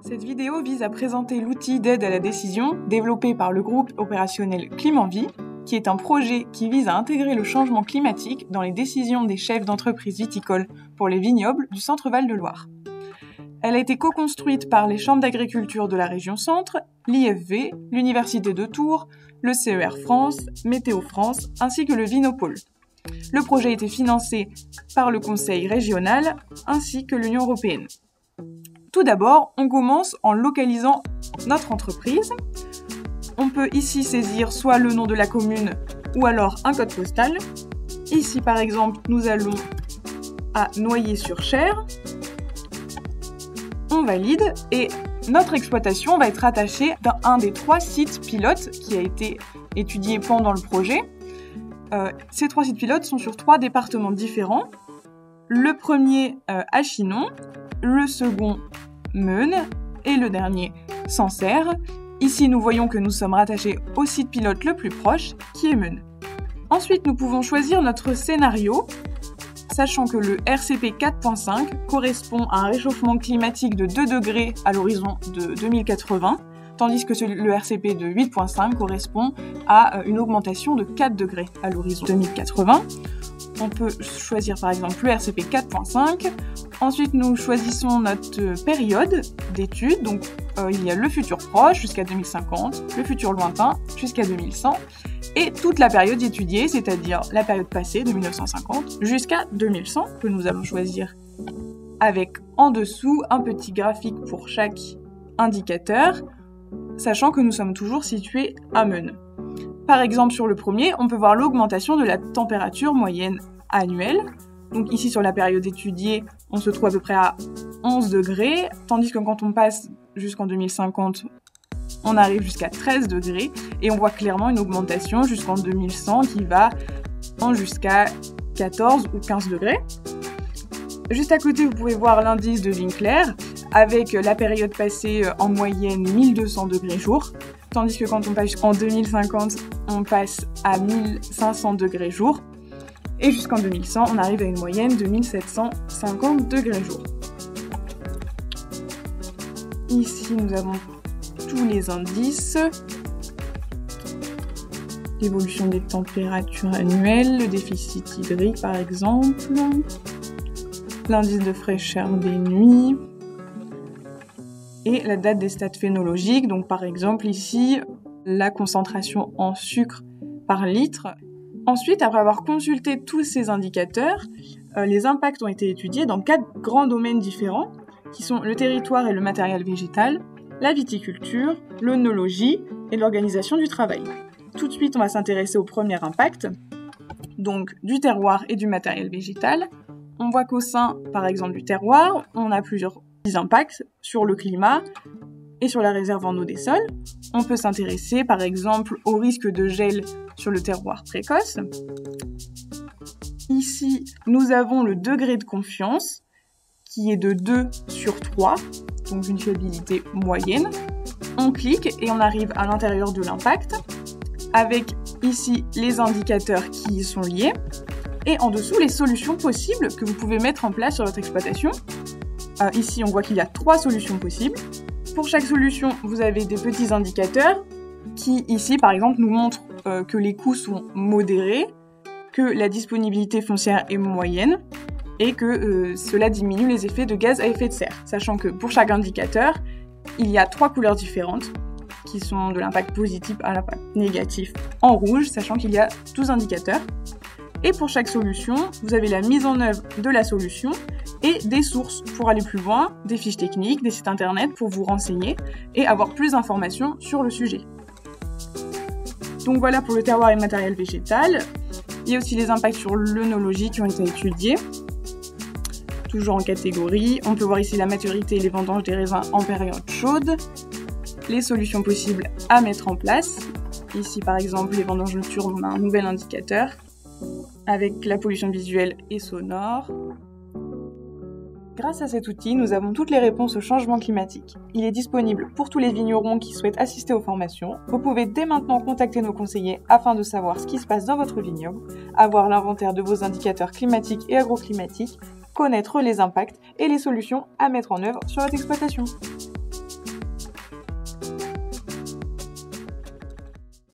Cette vidéo vise à présenter l'outil d'aide à la décision développé par le groupe opérationnel Climanvie, qui est un projet qui vise à intégrer le changement climatique dans les décisions des chefs d'entreprises viticoles pour les vignobles du Centre-Val de Loire. Elle a été co-construite par les chambres d'agriculture de la région Centre, l'IFV, l'Université de Tours, le CER France, Météo France, ainsi que le Vinopôle. Le projet a été financé par le Conseil régional ainsi que l'Union européenne. Tout d'abord, on commence en localisant notre entreprise. On peut ici saisir soit le nom de la commune ou alors un code postal. Ici, par exemple, nous allons à Noyer-sur-Cher. On valide et notre exploitation va être rattachée à un des 3 sites pilotes qui a été étudié pendant le projet. Ces 3 sites pilotes sont sur 3 départements différents. Le premier à Chinon, le second Meusnes et le dernier Sancerre. Ici, nous voyons que nous sommes rattachés au site pilote le plus proche, qui est Meusnes. Ensuite, nous pouvons choisir notre scénario, sachant que le RCP 4.5 correspond à un réchauffement climatique de 2 degrés à l'horizon de 2080, tandis que le RCP de 8.5 correspond à une augmentation de 4 degrés à l'horizon 2080. On peut choisir par exemple le RCP 4.5. Ensuite, nous choisissons notre période d'étude. Donc, il y a le futur proche jusqu'à 2050, le futur lointain jusqu'à 2100, et toute la période étudiée, c'est-à-dire la période passée de 1950 jusqu'à 2100, que nous allons choisir avec en dessous un petit graphique pour chaque indicateur, sachant que nous sommes toujours situés à Meusnes. Par exemple, sur le premier, on peut voir l'augmentation de la température moyenne annuelle. Donc ici, sur la période étudiée, on se trouve à peu près à 11 degrés, tandis que quand on passe jusqu'en 2050, on arrive jusqu'à 13 degrés, et on voit clairement une augmentation jusqu'en 2100 qui va jusqu'à 14 ou 15 degrés. Juste à côté, vous pouvez voir l'indice de Winkler, avec la période passée en moyenne 1200 degrés jour, tandis que quand on passe en 2050, on passe à 1500 degrés jour, et jusqu'en 2100, on arrive à une moyenne de 1750 degrés jour. Ici, nous avons tous les indices. L'évolution des températures annuelles, le déficit hydrique par exemple, l'indice de fraîcheur des nuits, et la date des stats phénologiques, donc par exemple ici, la concentration en sucre par litre. Ensuite, après avoir consulté tous ces indicateurs, les impacts ont été étudiés dans 4 grands domaines différents, qui sont le territoire et le matériel végétal, la viticulture, l'œnologie et l'organisation du travail. Tout de suite, on va s'intéresser au premier impact, donc du terroir et du matériel végétal. On voit qu'au sein, par exemple, du terroir, on a plusieurs impacts sur le climat et sur la réserve en eau des sols. On peut s'intéresser, par exemple, au risque de gel sur le terroir précoce. Ici, nous avons le degré de confiance, qui est de 2 sur 3, donc une fiabilité moyenne. On clique et on arrive à l'intérieur de l'impact, avec ici les indicateurs qui y sont liés, et en dessous les solutions possibles que vous pouvez mettre en place sur votre exploitation. Ici, on voit qu'il y a 3 solutions possibles. Pour chaque solution, vous avez des petits indicateurs qui, ici, par exemple, nous montrent que les coûts sont modérés, que la disponibilité foncière est moyenne et que cela diminue les effets de gaz à effet de serre. Sachant que pour chaque indicateur, il y a 3 couleurs différentes qui sont de l'impact positif à l'impact négatif en rouge, sachant qu'il y a 12 indicateurs. Et pour chaque solution, vous avez la mise en œuvre de la solution et des sources pour aller plus loin, des fiches techniques, des sites internet pour vous renseigner et avoir plus d'informations sur le sujet. Donc voilà pour le terroir et le matériel végétal. Il y a aussi les impacts sur l'œnologie qui ont été étudiés, toujours en catégorie. On peut voir ici la maturité et les vendanges des raisins en période chaude, les solutions possibles à mettre en place. Ici par exemple les vendanges nocturnes, on a un nouvel indicateur avec la pollution visuelle et sonore. Grâce à cet outil, nous avons toutes les réponses au changement climatique. Il est disponible pour tous les vignerons qui souhaitent assister aux formations. Vous pouvez dès maintenant contacter nos conseillers afin de savoir ce qui se passe dans votre vignoble, avoir l'inventaire de vos indicateurs climatiques et agroclimatiques, connaître les impacts et les solutions à mettre en œuvre sur votre exploitation.